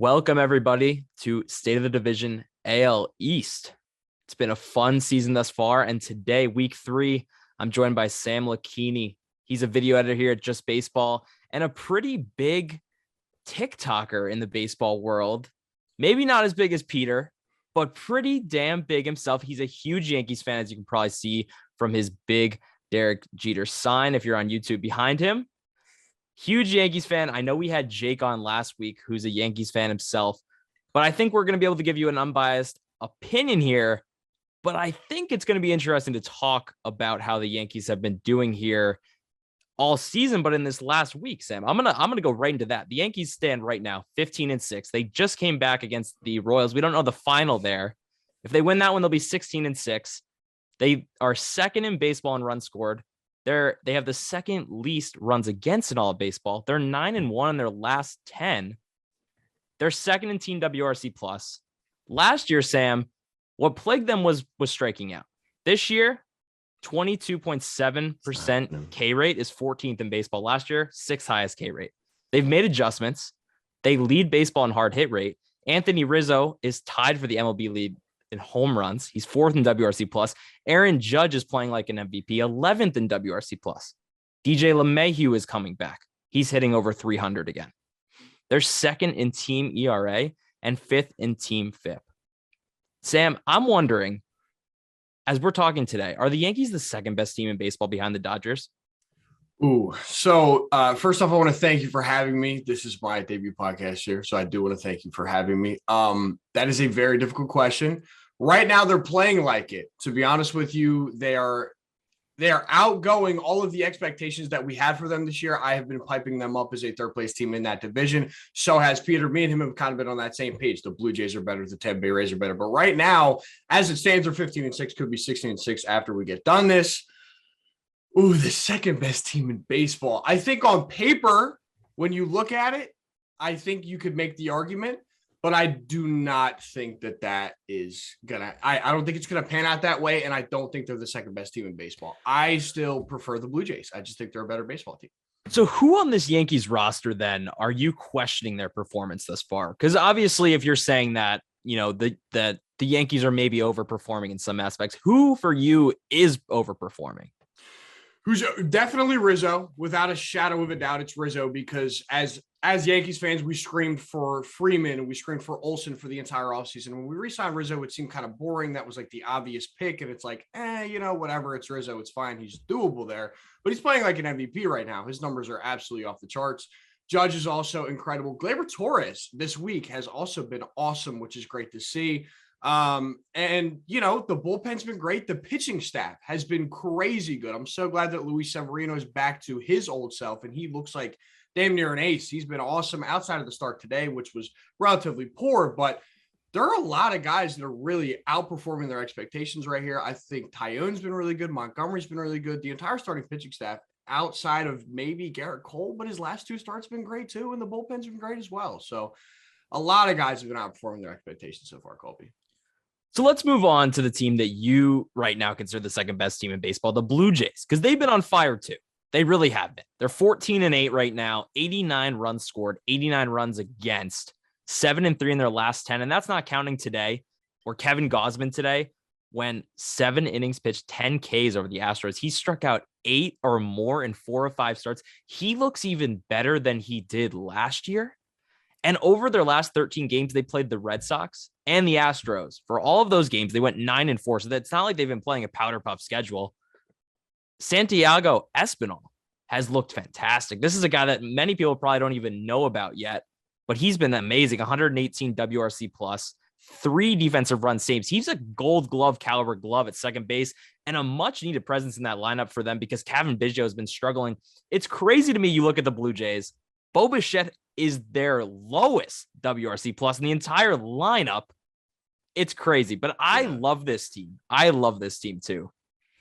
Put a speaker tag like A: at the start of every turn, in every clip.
A: Welcome, everybody, to State of the Division AL East. It's been a fun season thus far, and today, week 3, I'm joined by Sam Luckini. He's a video editor here at Just Baseball and a pretty big TikToker in the baseball world. Maybe not as big as Peter, but pretty damn big himself. He's a huge Yankees fan, as you can probably see from his big Derek Jeter sign if you're on YouTube behind him. Huge Yankees fan. I know we had Jake on last week, who's a Yankees fan himself, but I think we're going to be able to give you an unbiased opinion here. But I think it's going to be interesting to talk about how the Yankees have been doing here all season, but in this last week, Sam, I'm gonna go right into that. The Yankees stand right now 15-6. They just came back against the Royals. We don't know the final there. If they win that one, they'll be 16-6. They are second in baseball in runs scored. They have the second least runs against in all of baseball. They're 9-1 in their last 10. They're second in team WRC plus. Last year, Sam, what plagued them was striking out. This year, 22.7% K rate is 14th in baseball. Last year, 6th highest K rate. They've made adjustments. They lead baseball in hard hit rate. Anthony Rizzo is tied for the MLB lead in home runs. He's 4th in WRC plus. Aaron Judge is playing like an MVP, 11th in WRC plus. DJ LeMahieu is coming back. He's hitting over 300 again. They're second in team ERA and 5th in team FIP. Sam, I'm wondering, as we're talking today, are the Yankees the second best team in baseball behind the Dodgers?
B: So first off, I want to thank you for having me. This is my debut podcast here, so I do want to thank you for having me. That is a very difficult question. Right now, they're playing like it. To be honest with you, they are outgoing all of the expectations that we had for them this year. I have been piping them up as a third-place team in that division. So has Peter. Me and him have kind of been on that same page. The Blue Jays are better. The Tampa Bay Rays are better. But right now, as it stands, they're 15-6, could be 16-6 after we get done this. Ooh, the second best team in baseball. I think on paper, when you look at it, I think you could make the argument, but I do not think that is gonna. I don't think it's gonna pan out that way, and I don't think they're the second best team in baseball. I still prefer the Blue Jays. I just think they're a better baseball team.
A: So who on this Yankees roster then are you questioning their performance thus far? Because obviously, if you're saying that, you know, the Yankees are maybe overperforming in some aspects, who for you is overperforming?
B: Who's definitely Rizzo, without a shadow of a doubt. It's Rizzo, because as Yankees fans, we screamed for Freeman and we screamed for Olson for the entire offseason. When we re-signed Rizzo, it seemed kind of boring. That was like the obvious pick. And it's like, whatever. It's Rizzo. It's fine. He's doable there. But he's playing like an MVP right now. His numbers are absolutely off the charts. Judge is also incredible. Gleyber Torres this week has also been awesome, which is great to see. The bullpen's been great. The pitching staff has been crazy good. I'm so glad that Luis Severino is back to his old self, and he looks like damn near an ace. He's been awesome outside of the start today, which was relatively poor, but there are a lot of guys that are really outperforming their expectations right here. I think Tyone's been really good. Montgomery's been really good. The entire starting pitching staff, outside of maybe Garrett Cole, but his last 2 starts have been great too, and the bullpen's been great as well. So a lot of guys have been outperforming their expectations so far, Colby.
A: So let's move on to the team that you right now consider the second best team in baseball, the Blue Jays, because they've been on fire too. They really have been. They're 14-8 right now, 89 runs scored, 89 runs against, 7-3 in their last 10. And that's not counting today, or Kevin Gausman today, when 7 innings pitched, 10 Ks over the Astros. He struck out 8 or more in 4 of 5 starts. He looks even better than he did last year. And over their last 13 games, they played the Red Sox and the Astros. For all of those games, they went 9-4. So that's not like they've been playing a powder puff schedule. Santiago Espinal has looked fantastic. This is a guy that many people probably don't even know about yet, but he's been amazing. 118 WRC plus, 3 defensive run saves. He's a Gold Glove caliber glove at second base and a much needed presence in that lineup for them because Kevin Biggio has been struggling. It's crazy to me. You look at the Blue Jays, Bo Bichette is their lowest WRC plus in the entire lineup. It's crazy, but I love this team. I love this team too.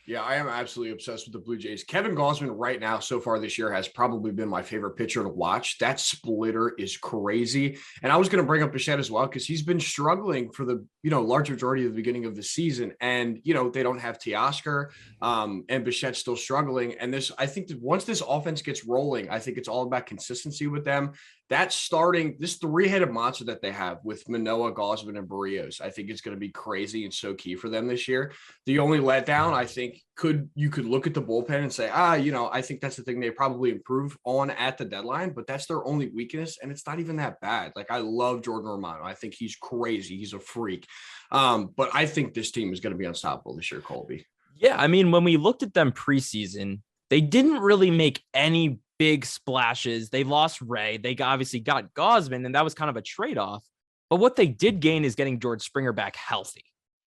B: Yeah, I am absolutely obsessed with the Blue Jays. Kevin Gausman right now so far this year has probably been my favorite pitcher to watch. That splitter is crazy. And I was going to bring up Bichette as well because he's been struggling for the, large majority of the beginning of the season. And, they don't have Teoscar and Bichette's still struggling. And I think that once this offense gets rolling, I think it's all about consistency with them. this three-headed monster that they have with Manoah, Gausman, and Barrios, I think it's going to be crazy and so key for them this year. The only letdown, I think, you could look at the bullpen and say, I think that's the thing they probably improve on at the deadline, but that's their only weakness, and it's not even that bad. Like, I love Jordan Romano. I think he's crazy. He's a freak. But I think this team is going to be unstoppable this year, Colby.
A: Yeah, I mean, when we looked at them preseason, they didn't really make any big splashes. They lost Ray. They obviously got Gausman, and that was kind of a trade-off. But what they did gain is getting George Springer back healthy.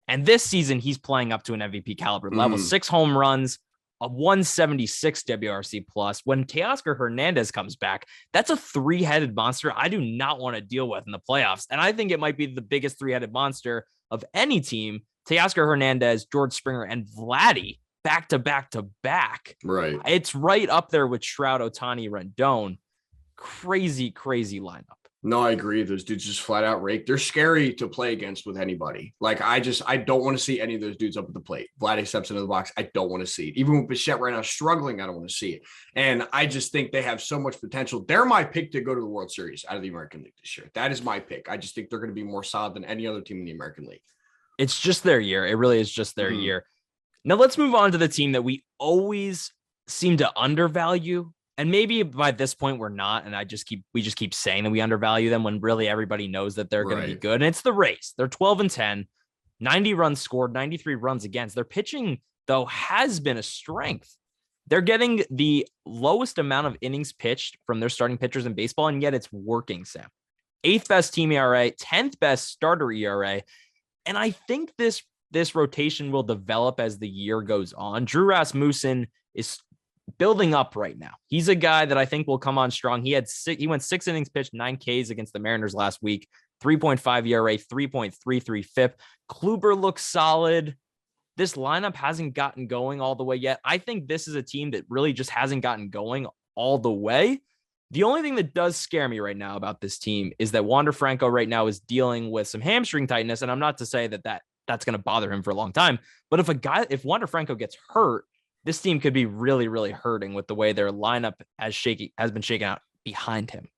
A: And this season, he's playing up to an MVP caliber level. 6 home runs, a 176 WRC plus. When Teoscar Hernandez comes back, that's a 3-headed monster I do not want to deal with in the playoffs. And I think it might be the biggest 3-headed monster of any team. Teoscar Hernandez, George Springer, and Vladdy back to back to back.
B: Right.
A: It's right up there with Trout, Ohtani, Rendon. Crazy, crazy lineup.
B: No, I agree. Those dudes just flat out rake. They're scary to play against with anybody. Like, I don't want to see any of those dudes up at the plate. Vladdy steps into the box. I don't want to see it. Even with Bichette right now struggling, I don't want to see it. And I just think they have so much potential. They're my pick to go to the World Series out of the American League this year. That is my pick. I just think they're going to be more solid than any other team in the American League.
A: It's just their year. It really is just their year. Now let's move on to the team that we always seem to undervalue. And maybe by this point we're not. And we just keep saying that we undervalue them when really everybody knows that they're going to be good. And it's the Rays. They're 12-10, 90 runs scored, 93 runs against. Their pitching, though, has been a strength. They're getting the lowest amount of innings pitched from their starting pitchers in baseball, and yet it's working, Sam. 8th best team ERA, 10th best starter ERA. And I think this rotation will develop as the year goes on. Drew Rasmussen is building up right now. He's a guy that I think will come on strong. He went 6 innings pitched, 9 Ks against the Mariners last week, 3.5 ERA, 3.33 FIP. Kluber looks solid. This lineup hasn't gotten going all the way yet. I think this is a team that really just hasn't gotten going all the way. The only thing that does scare me right now about this team is that Wander Franco right now is dealing with some hamstring tightness. And I'm not to say that's going to bother him for a long time. But if Wander Franco gets hurt, this team could be really, really hurting with the way their lineup has been shaken out behind him.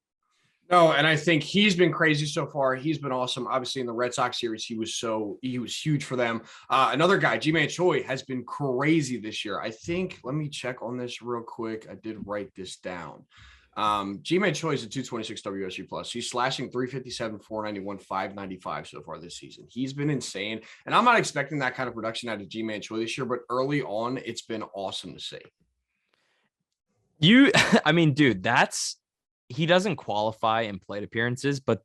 B: No, and I think he's been crazy so far. He's been awesome. Obviously, in the Red Sox series, he was huge for them. Another guy, Ji-Man Choi, has been crazy this year. I think, let me check on this real quick. I did write this down. Ji-Man Choi is a 226 WSG plus. He's slashing 357, 491, 595 so far this season. He's been insane. And I'm not expecting that kind of production out of Ji-Man Choi this year, but early on, it's been awesome to see.
A: Dude, he doesn't qualify in plate appearances, but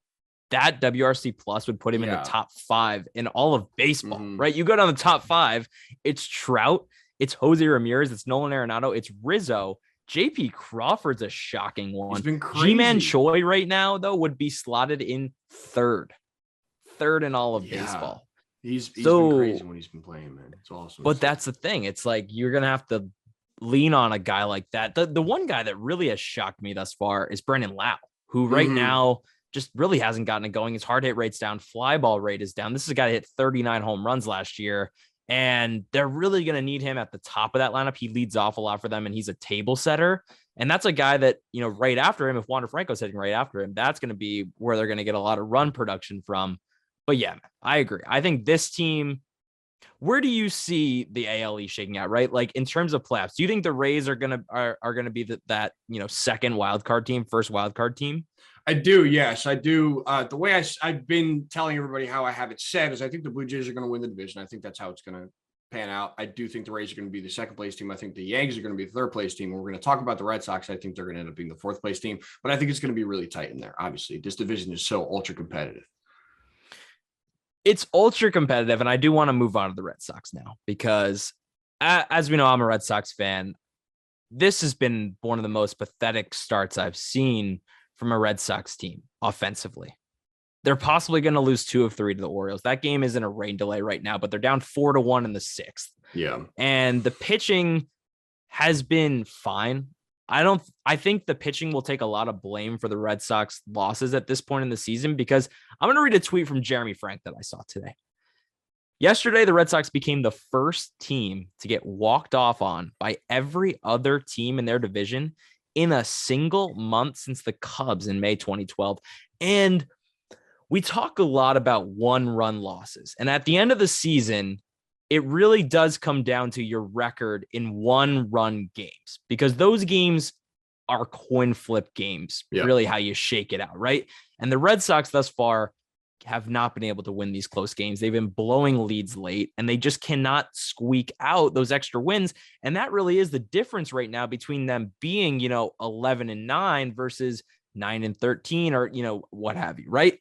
A: that WRC plus would put him in the top 5 in all of baseball, right? You go down the top 5, it's Trout, it's Jose Ramirez, it's Nolan Arenado, it's Rizzo. JP Crawford's a shocking one.
B: He's been crazy.
A: Ji-Man Choi right now, though, would be slotted in third in all of baseball.
B: He's been crazy when he's been playing, man. It's awesome.
A: But that's the thing. It's like you're going to have to lean on a guy like that. The one guy that really has shocked me thus far is Brandon Lau, who right now just really hasn't gotten it going. His hard hit rate's down. Fly ball rate is down. This is a guy that hit 39 home runs last year. And they're really going to need him at the top of that lineup. He leads off a lot for them, and he's a table setter. And that's a guy that, right after him, if Wander Franco's hitting right after him, that's going to be where they're going to get a lot of run production from. But yeah, I agree. I think this team, where do you see the ALE shaking out, right? Like in terms of playoffs, do you think the Rays are going to be that second wildcard team, first wildcard team?
B: I do. Yes, I do. The way I've been telling everybody how I have it set is I think the Blue Jays are going to win the division. I think that's how it's going to pan out. I do think the Rays are going to be the second place team. I think the Yankees are going to be the third place team. We're going to talk about the Red Sox. I think they're going to end up being the fourth place team, but I think it's going to be really tight in there. Obviously, this division is so ultra competitive.
A: It's ultra competitive, and I do want to move on to the Red Sox now because, as we know, I'm a Red Sox fan. This has been one of the most pathetic starts I've seen from a Red Sox team offensively. They're possibly going to lose 2 of 3 to the Orioles. That game is in a rain delay right now, but they're down 4-1 in the 6th.
B: Yeah. And
A: the pitching has been fine. I think the pitching will take a lot of blame for the Red Sox losses at this point in the season, because I'm going to read a tweet from Jeremy Frank that I saw today. Yesterday, the Red Sox became the first team to get walked off on by every other team in their division in a single month since the Cubs in May 2012. And we talk a lot about one-run losses. And at the end of the season, it really does come down to your record in one-run games, because those games are coin flip games, really how you shake it out, right? And the Red Sox thus far have not been able to win these close games. They've been blowing leads late, and they just cannot squeak out those extra wins. And that really is the difference right now between them being, 11-9 versus 9-13 or, what have you, right?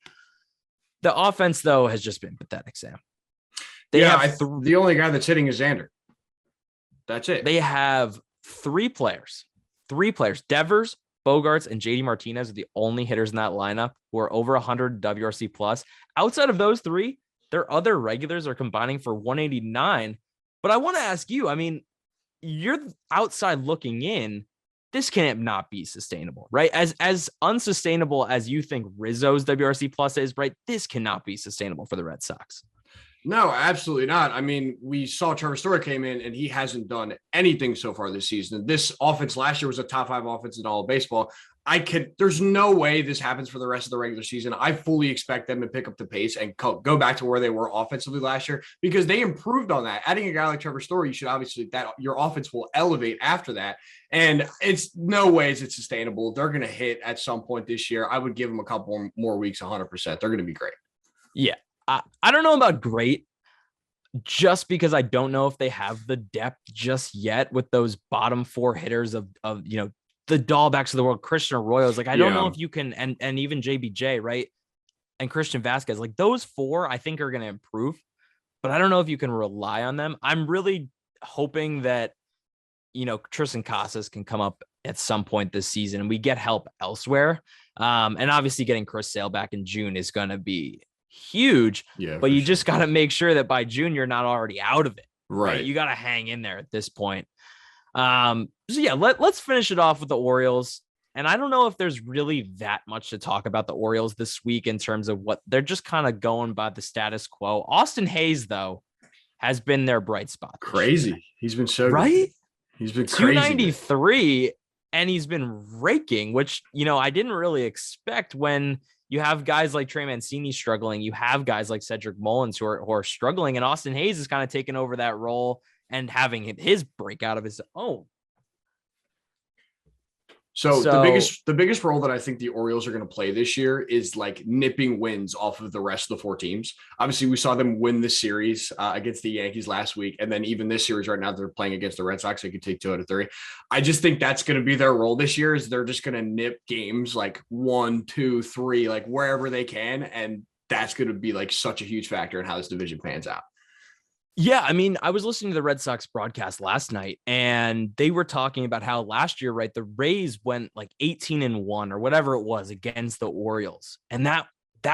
A: The offense, though, has just been pathetic, Sam.
B: The only guy that's hitting is Xander. That's it.
A: They have three players, Devers, Bogarts, and JD Martinez are the only hitters in that lineup who are over 100 WRC plus. Outside of those three, their other regulars are combining for 189. But I want to ask you, I mean, you're outside looking in. This can't not be sustainable, right? As unsustainable as you think Rizzo's WRC plus is, right? This cannot be sustainable for the Red Sox.
B: No, absolutely not. I mean, we saw Trevor Story came in and he hasn't done anything so far this season. This offense last year was a top 5 offense in all of baseball. There's no way this happens for the rest of the regular season. I fully expect them to pick up the pace and go back to where they were offensively last year, because they improved on that. Adding a guy like Trevor Story, you should obviously, that your offense will elevate after that. And it's no ways it's sustainable. They're going to hit at some point this year. I would give them a couple more weeks, 100%. They're going to be great.
A: Yeah. I don't know about great, just because I don't know if they have the depth just yet with those bottom 4 hitters of the Dahlbecks of the world, Christian Arroyo's. Like, I don't know if you can, and even JBJ, right? And Christian Vasquez, like those 4, I think are going to improve, but I don't know if you can rely on them. I'm really hoping that, Tristan Casas can come up at some point this season and we get help elsewhere. And obviously getting Chris Sale back in June is going to be huge, but you just got to make sure that by June you're not already out of it, right? You got to hang in there at this point. So yeah, let's finish it off with the Orioles. And I don't know if there's really that much to talk about the Orioles this week in terms of what they're just kind of going by the status quo. Austin Hayes, though, has been their bright spot.
B: Crazy. He's been so
A: right.
B: Good. He's been crazy.
A: 293, and he's been raking, which I didn't really expect when you have guys like Trey Mancini struggling. You have guys like Cedric Mullins who are struggling, and Austin Hayes is kind of taking over that role and having his breakout of his own.
B: So the biggest role that I think the Orioles are going to play this year is like nipping wins off of the rest of the 4 teams. Obviously, we saw them win the series against the Yankees last week. And then even this series right now, they're playing against the Red Sox. They could take 2 out of 3. I just think that's going to be their role this year, is they're just going to nip games like 1, 2, 3, like wherever they can. And that's going to be like such a huge factor in how this division pans out.
A: Yeah, I mean, I was listening to the Red Sox broadcast last night, and they were talking about how last year, right, the Rays went like 18-1 or whatever it was against the Orioles. And that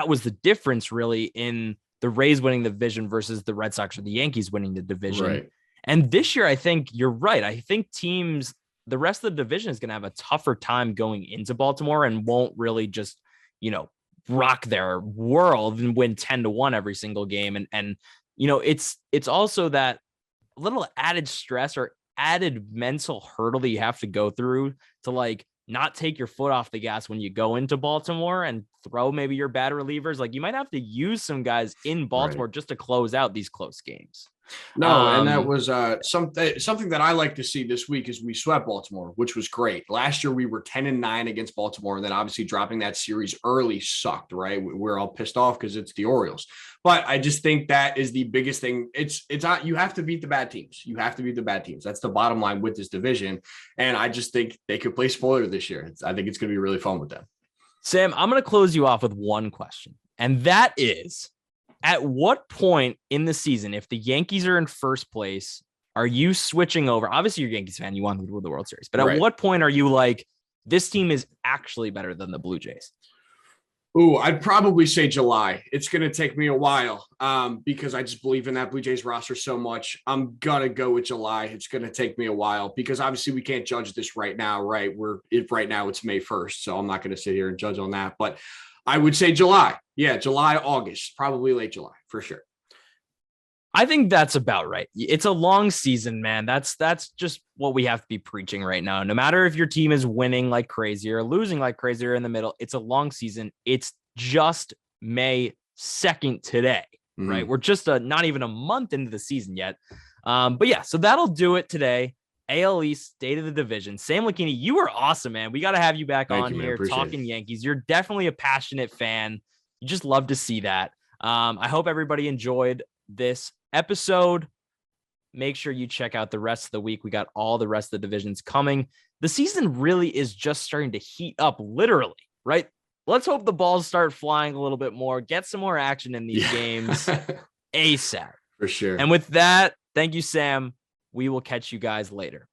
A: was the difference really in the Rays winning the division versus the Red Sox or the Yankees winning the division. Right. And this year, I think you're right. I think the rest of the division is going to have a tougher time going into Baltimore and won't really just, rock their world and win 10-1 every single game. And it's also that little added stress or added mental hurdle that you have to go through to like not take your foot off the gas when you go into Baltimore and throw maybe your bad relievers. Like you might have to use some guys in Baltimore just to close out these close games.
B: No, and that was something that I like to see this week is we swept Baltimore, which was great. Last year we were 10-9 against Baltimore, and then obviously dropping that series early sucked, right? We're all pissed off because it's the Orioles. But I just think that is the biggest thing. It's not, you have to beat the bad teams. You have to beat the bad teams. That's the bottom line with this division. And I just think they could play spoiler this year. I think it's going to be really fun with them.
A: Sam, I'm going to close you off with one question, and that is, at what point in the season, if the Yankees are in first place, are you switching over? Obviously, you're a Yankees fan. You want them to win the World Series. But at what point are you like, this team is actually better than the Blue Jays?
B: Ooh, I'd probably say July. It's going to take me a while because I just believe in that Blue Jays roster so much. I'm going to go with July. It's going to take me a while because obviously we can't judge this right now, right? Right now it's May 1st, so I'm not going to sit here and judge on that. But I would say July. Yeah, July, August, probably late July for sure.
A: I think that's about right. It's a long season, man. That's just what we have to be preaching right now. No matter if your team is winning like crazy or losing like crazy or in the middle, it's a long season. It's just May 2nd today, right? We're just not even a month into the season yet. But yeah, so that'll do it today. AL East, state of the division. Sam Luckini, you were awesome, man. We got to have you back on here talking Yankees. You're definitely a passionate fan. You just love to see that. I hope everybody enjoyed this episode. Make sure you check out the rest of the week. We got all the rest of the divisions coming. The season really is just starting to heat up, literally, right? Let's hope the balls start flying a little bit more, get some more action in these games ASAP.
B: For sure.
A: And with that, thank you, Sam. We will catch you guys later.